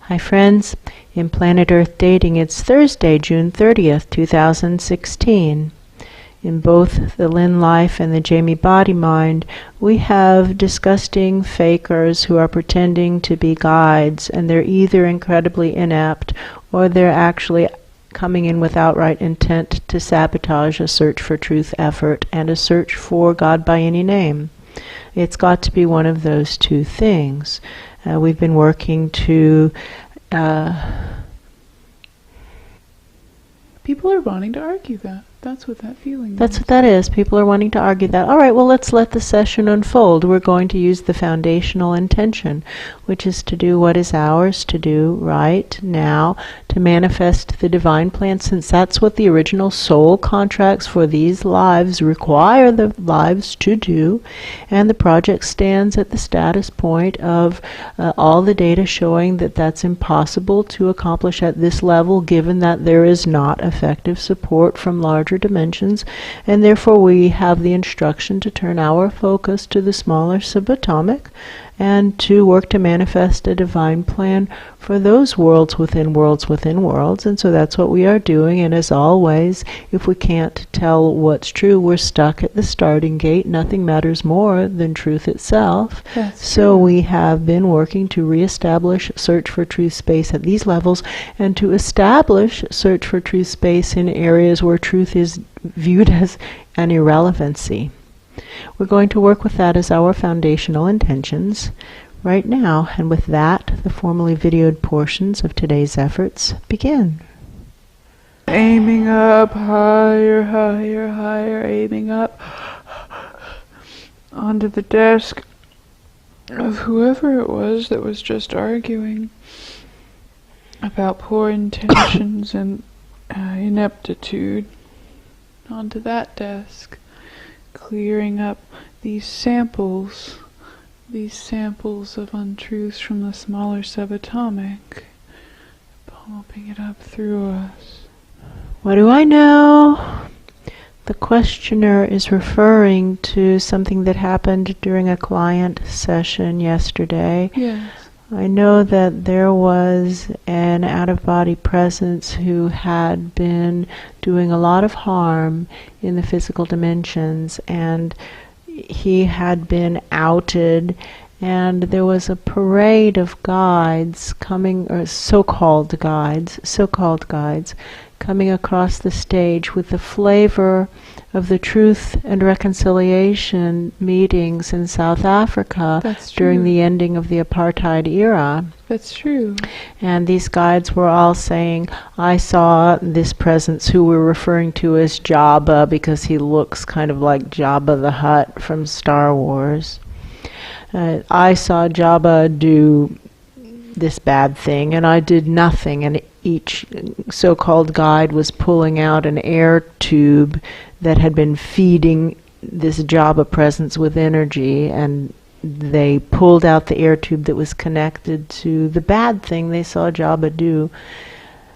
Hi friends, in Planet Earth Dating it's Thursday, June 30th, 2016. In both the Lynn Life and the Jamie Body Mind, we have disgusting fakers who are pretending to be guides, and they're either incredibly inept or they're actually coming in with outright intent to sabotage a search for truth effort and a search for God by any name. It's got to be one of those two things. We've been working to... People are wanting to argue that. That's what that feeling That's is. what that is. People are wanting to argue that. All right, well, let's let the session unfold. We're going to use the foundational intention, which is to do what is ours to do right now, to manifest the divine plan, since that's what the original soul contracts for these lives require the lives to do. And the project stands at the status point of all the data showing that that's impossible to accomplish at this level, given that there is not effective support from larger dimensions, and therefore we have the instruction to turn our focus to the smaller subatomic and to work to manifest a divine plan for those worlds within worlds within worlds. And so that's what we are doing. And as always, if we can't tell what's true, we're stuck at the starting gate. Nothing matters more than truth itself. So we have been working to reestablish search for truth space at these levels, and to establish search for truth space in areas where truth is viewed as an irrelevancy. We're going to work with that as our foundational intentions right now, and with that, the formally videoed portions of today's efforts begin. Aiming up, higher, higher, higher, aiming up onto the desk of whoever it was that was just arguing about poor intentions and ineptitude. Onto that desk. Clearing up these samples of untruths from the smaller subatomic, pumping it up through us. What do I know? The questioner is referring to something that happened during a client session yesterday. Yes. I know that there was an out-of-body presence who had been doing a lot of harm in the physical dimensions, and he had been outed, and there was a parade of guides coming, or so-called guides, coming across the stage with the flavor of the Truth and Reconciliation meetings in South Africa during the ending of the apartheid era. That's true. And these guides were all saying, I saw this presence who we're referring to as Jabba, because he looks kind of like Jabba the Hutt from Star Wars. I saw Jabba do this bad thing, and I did nothing, and each so-called guide was pulling out an air tube that had been feeding this Jabba presence with energy, and they pulled out the air tube that was connected to the bad thing they saw Jabba do.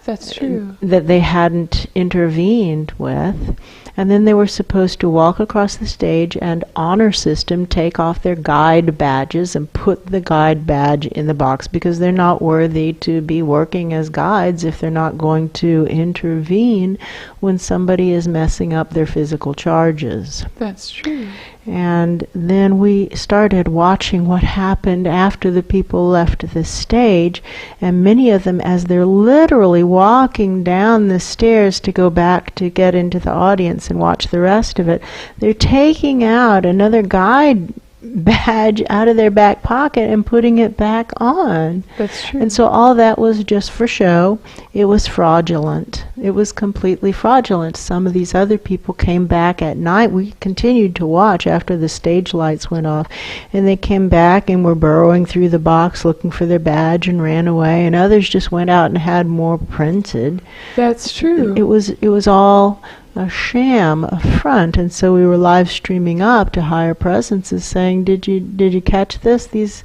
That's true. That they hadn't intervened with. And then they were supposed to walk across the stage and honor system take off their guide badges and put the guide badge in the box, because they're not worthy to be working as guides if they're not going to intervene when somebody is messing up their physical charges. That's true. And then we started watching what happened after the people left the stage, and many of them, as they're literally walking down the stairs to go back to get into the audience and watch the rest of it, they're taking out another guide badge out of their back pocket and putting it back on. That's true. And so all that was just for show. It was fraudulent. It was completely fraudulent. Some of these other people came back at night. We continued to watch after the stage lights went off, and they came back and were burrowing through the box looking for their badge and ran away, and others just went out and had more printed. That's true. It was all a sham, a front. And so we were live streaming up to higher presences saying, did you catch this? These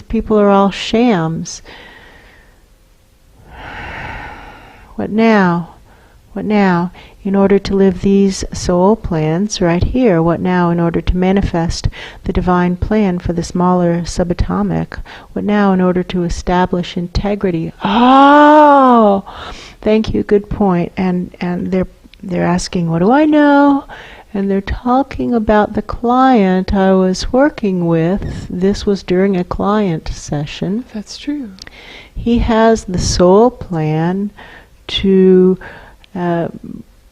people are all shams. What now? What now? In order to live these soul plans right here. What now? In order to manifest the divine plan for the smaller subatomic. What now? In order to establish integrity. Oh, thank you. Good point. And they're asking, what do I know? And they're talking about the client I was working with. This was during a client session. That's true. He has the soul plan to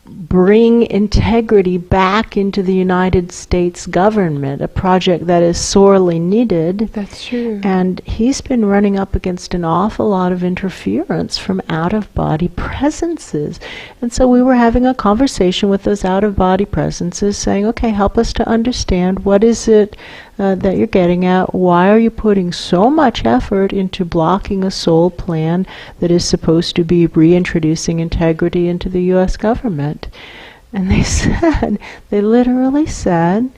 bring integrity back into the United States government, a project that is sorely needed. That's true. And he's been running up against an awful lot of interference from out-of-body presences. And so we were having a conversation with those out-of-body presences, saying, okay, help us to understand what is it that you're getting at. Why are you putting so much effort into blocking a soul plan that is supposed to be reintroducing integrity into the U.S. government? And they said, they literally said,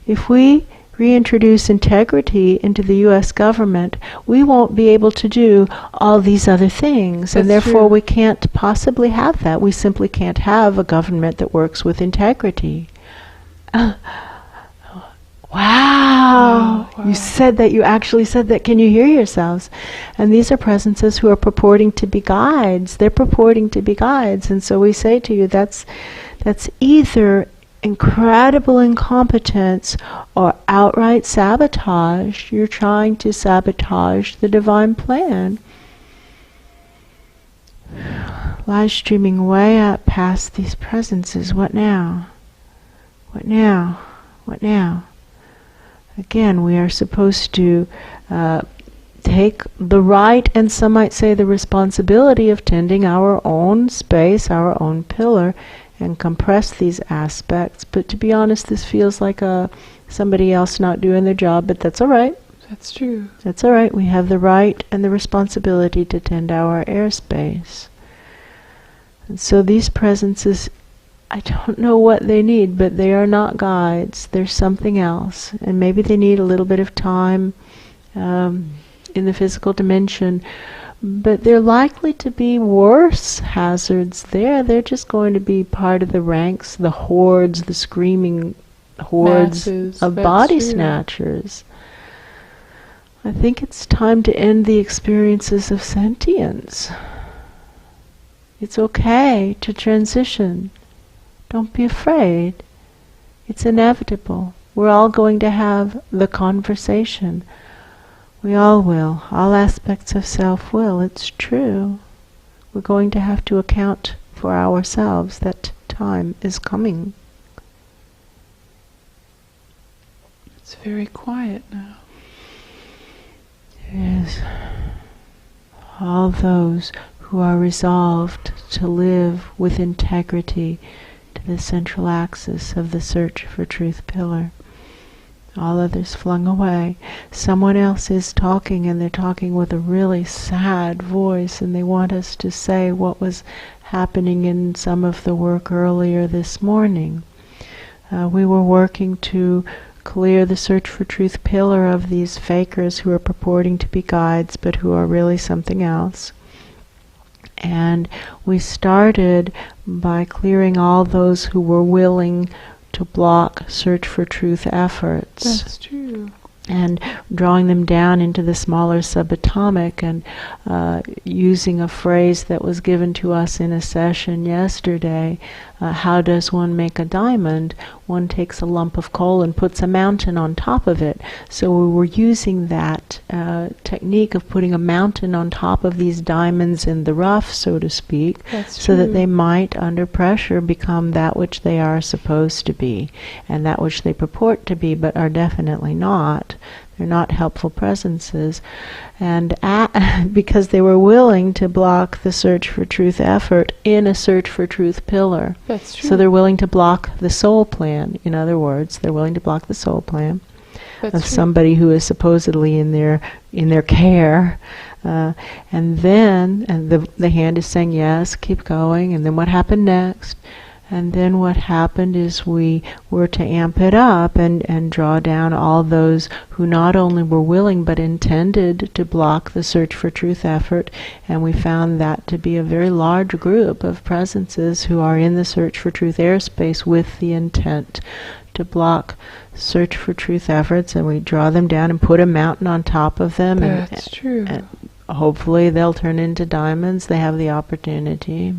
if we reintroduce integrity into the U.S. government, we won't be able to do all these other things. And That's therefore true. we can't possibly have that. We simply can't have a government that works with integrity. Wow. Wow. You said that. You actually said that. Can you hear yourselves? And these are presences who are purporting to be guides. They're purporting to be guides. And so we say to you, that's either incredible incompetence or outright sabotage. You're trying to sabotage the divine plan. Live streaming way up past these presences. What now? What now? What now? Again, we are supposed to take the right, and some might say the responsibility, of tending our own space, our own pillar, and compress these aspects. But to be honest, this feels like somebody else not doing their job, but that's all right. That's true. That's all right. We have the right and the responsibility to tend our airspace. And so these presences, I don't know what they need, but they are not guides. There's something else. And maybe they need a little bit of time in the physical dimension. But they're likely to be worse hazards there. They're just going to be part of the ranks, the hordes, the screaming hordes Masses, of that's body true. snatchers. I think it's time to end the experiences of sentience. It's okay to transition. Don't be afraid. It's inevitable. We're all going to have the conversation. We all will. All aspects of self will. It's true. We're going to have to account for ourselves. That time is coming. It's very quiet now. Yes. All those who are resolved to live with integrity to the central axis of the search for truth pillar. All others flung away. Someone else is talking, and they're talking with a really sad voice, and they want us to say what was happening in some of the work earlier this morning. We were working to clear the search for truth pillar of these fakers who are purporting to be guides, but who are really something else. And we started by clearing all those who were willing to block search for truth efforts. That's true. And drawing them down into the smaller subatomic, and using a phrase that was given to us in a session yesterday. How does one make a diamond? One takes a lump of coal and puts a mountain on top of it. So we were using that technique of putting a mountain on top of these diamonds in the rough, so to speak, That's so that true. they might, under pressure, become that which they are supposed to be, and that which they purport to be, but are definitely not. They're not helpful presences. And because they were willing to block the search for truth effort in a search for truth pillar. That's true. So they're willing to block the soul plan. In other words, they're willing to block the soul plan That's of true. somebody who is supposedly in their care. And then the hand is saying, yes, keep going. And then what happened next? And then what happened is we were to amp it up and draw down all those who not only were willing but intended to block the search for truth effort. And we found that to be a very large group of presences who are in the search for truth airspace with the intent to block search for truth efforts. And we draw them down and put a mountain on top of them. That's true. And hopefully they'll turn into diamonds. They have the opportunity.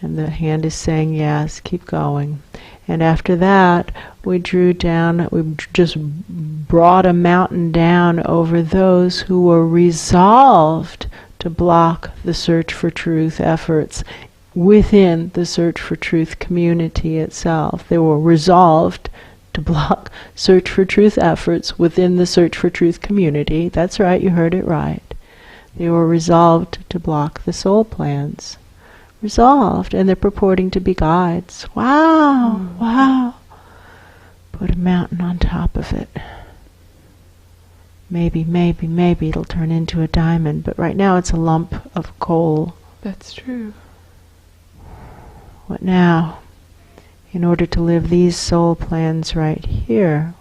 And the hand is saying, yes, keep going. And after that, we just brought a mountain down over those who were resolved to block the search for truth efforts within the search for truth community itself. They were resolved to block search for truth efforts within the search for truth community. That's right, you heard it right. They were resolved to block the soul plans. Resolved, and they're purporting to be guides. Wow, wow. Put a mountain on top of it. Maybe it'll turn into a diamond, but right now it's a lump of coal. That's true. What now? In order to live these soul plans right here.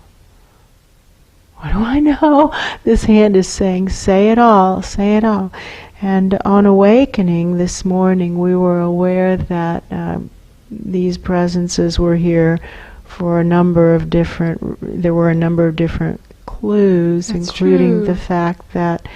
What do I know? This hand is saying, say it all, say it all. And on awakening this morning, we were aware that these presences were here for a number of different, there were a number of different clues, That's including true. the fact that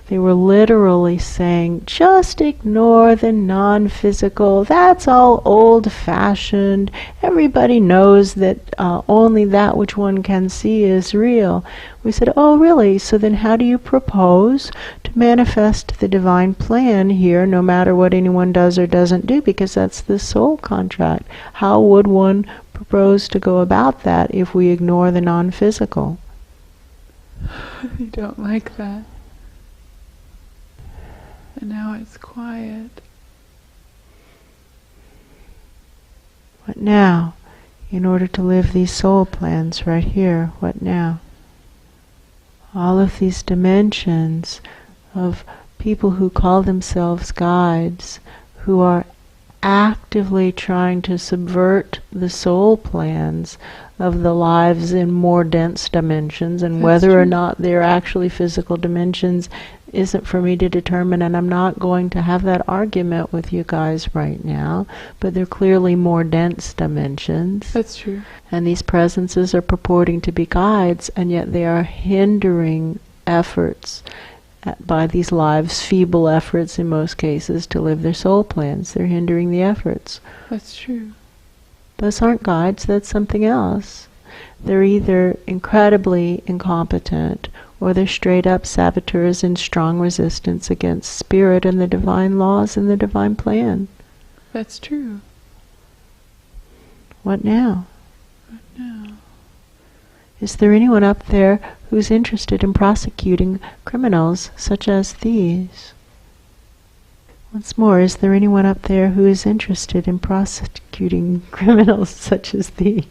they were literally saying, just ignore the non-physical. That's all old-fashioned. Everybody knows that only that which one can see is real. We said, oh, really? So then how do you propose to manifest the divine plan here, no matter what anyone does or doesn't do? Because that's the soul contract. How would one propose to go about that if we ignore the non-physical? You don't like that. And now it's quiet. What now? In order to live these soul plans right here, what now? All of these dimensions of people who call themselves guides, who are actively trying to subvert the soul plans of the lives in more dense dimensions, and That's whether or true. not they're actually physical dimensions isn't for me to determine, and I'm not going to have that argument with you guys right now, but they're clearly more dense dimensions. That's true. And these presences are purporting to be guides, and yet they are hindering efforts by these lives, feeble efforts in most cases, to live their soul plans. They're hindering the efforts. That's true. Those aren't guides, that's something else. They're either incredibly incompetent, or they're straight up saboteurs in strong resistance against spirit and the divine laws and the divine plan. That's true. What now? What now? Is there anyone up there who's interested in prosecuting criminals such as these? Once more, is there anyone up there who is interested in prosecuting criminals such as these?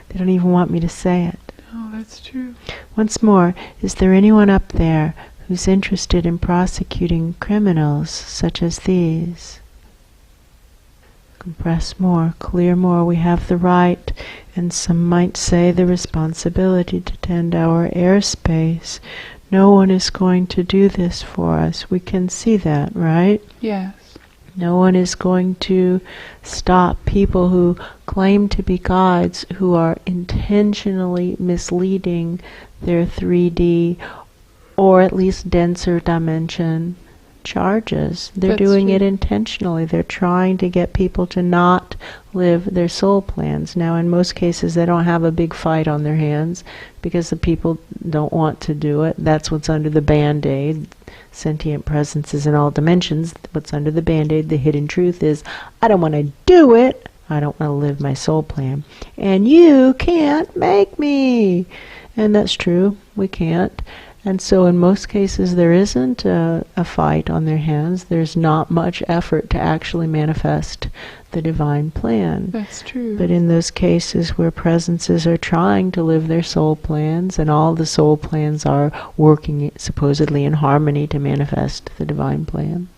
They don't even want me to say it. No, that's true. Once more, is there anyone up there who's interested in prosecuting criminals such as these? Compress more, clear more. We have the right, and some might say the responsibility, to tend our airspace. No one is going to do this for us. We can see that, right? Yes. No one is going to stop people who claim to be guides, who are intentionally misleading their 3D or at least denser dimension charges. They're That's doing true. it intentionally. They're trying to get people to not live their soul plans. Now, in most cases, they don't have a big fight on their hands because the people don't want to do it. That's what's under the Band-Aid. Sentient presences in all dimensions. What's under the Band-Aid, the hidden truth is, I don't want to do it. I don't want to live my soul plan. And you can't make me. And that's true. We can't. And so in most cases there isn't a fight on their hands. There's not much effort to actually manifest the divine plan. That's true. But in those cases where presences are trying to live their soul plans, and all the soul plans are working supposedly in harmony to manifest the divine plan,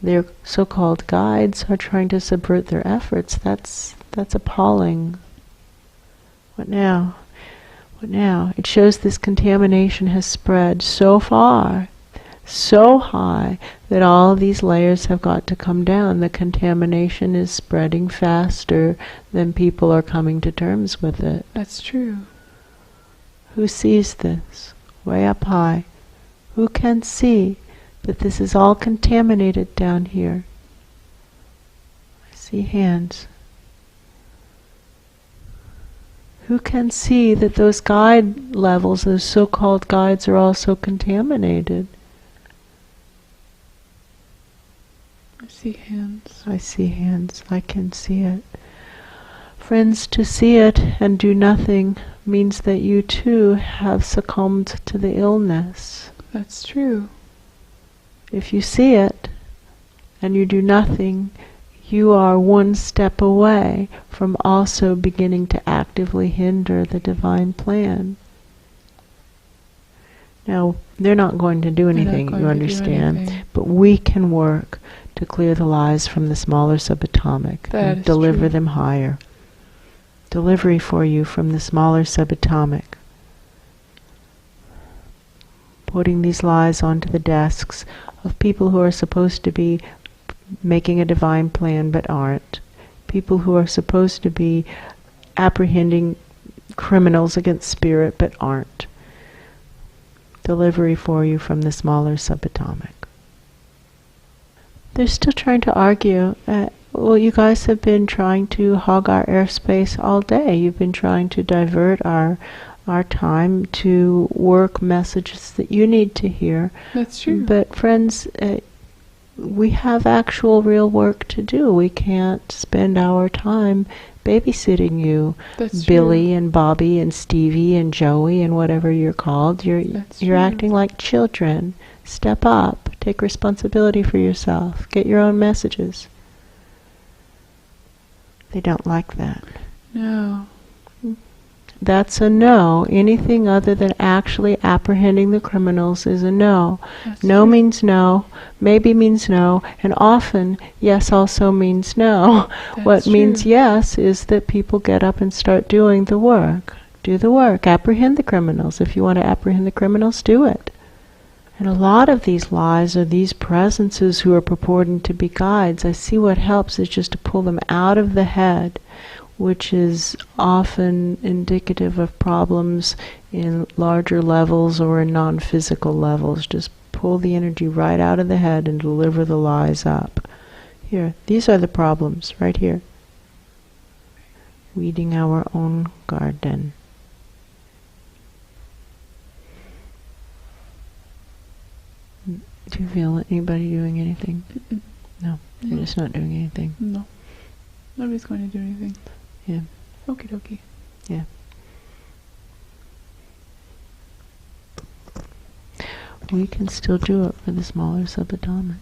their so-called guides are trying to subvert their efforts. That's appalling. What now? What now? It shows this contamination has spread so far, so high, that all these layers have got to come down. The contamination is spreading faster than people are coming to terms with it. That's true. Who sees this? Way up high. Who can see that this is all contaminated down here? I see hands. Who can see that those guide levels, those so-called guides, are also contaminated? I see hands. I see hands. I can see it. Friends, to see it and do nothing means that you too have succumbed to the illness. That's true. If you see it and you do nothing, you are one step away from also beginning to actively hinder the divine plan. Now, they're not going to do anything, you understand, but we can work to clear the lies from the smaller subatomic and deliver them higher. Delivery for you from the smaller subatomic. Putting these lies onto the desks of people who are supposed to be making a divine plan but aren't. People who are supposed to be apprehending criminals against spirit but aren't. Delivery for you from the smaller subatomic. They're still trying to argue. Well, you guys have been trying to hog our airspace all day. You've been trying to divert our time to work messages that you need to hear. That's true. But friends, we have actual real work to do. We can't spend our time babysitting you. That's Billy true. and Bobby and Stevie and Joey and whatever you're called. You're acting like children. Step up. Take responsibility for yourself. Get your own messages. They don't like that. No. That's a no. Anything other than actually apprehending the criminals is a no. That's no true. means no, maybe means no, and often yes also means no. That's What true. means yes is that people get up and start doing the work. Do the work. Apprehend the criminals. If you want to apprehend the criminals, do it. And a lot of these lies are these presences who are purporting to be guides. I see what helps is just to pull them out of the head, which is often indicative of problems in larger levels or in non-physical levels. Just pull the energy right out of the head and deliver the lies up. Here, these are the problems, right here. Weeding our own garden. Do you feel anybody doing anything? Mm-mm. No, they're just not doing anything. No. Nobody's going to do anything. Yeah. Okie dokie. Yeah. We can still do it for the smaller subatomic.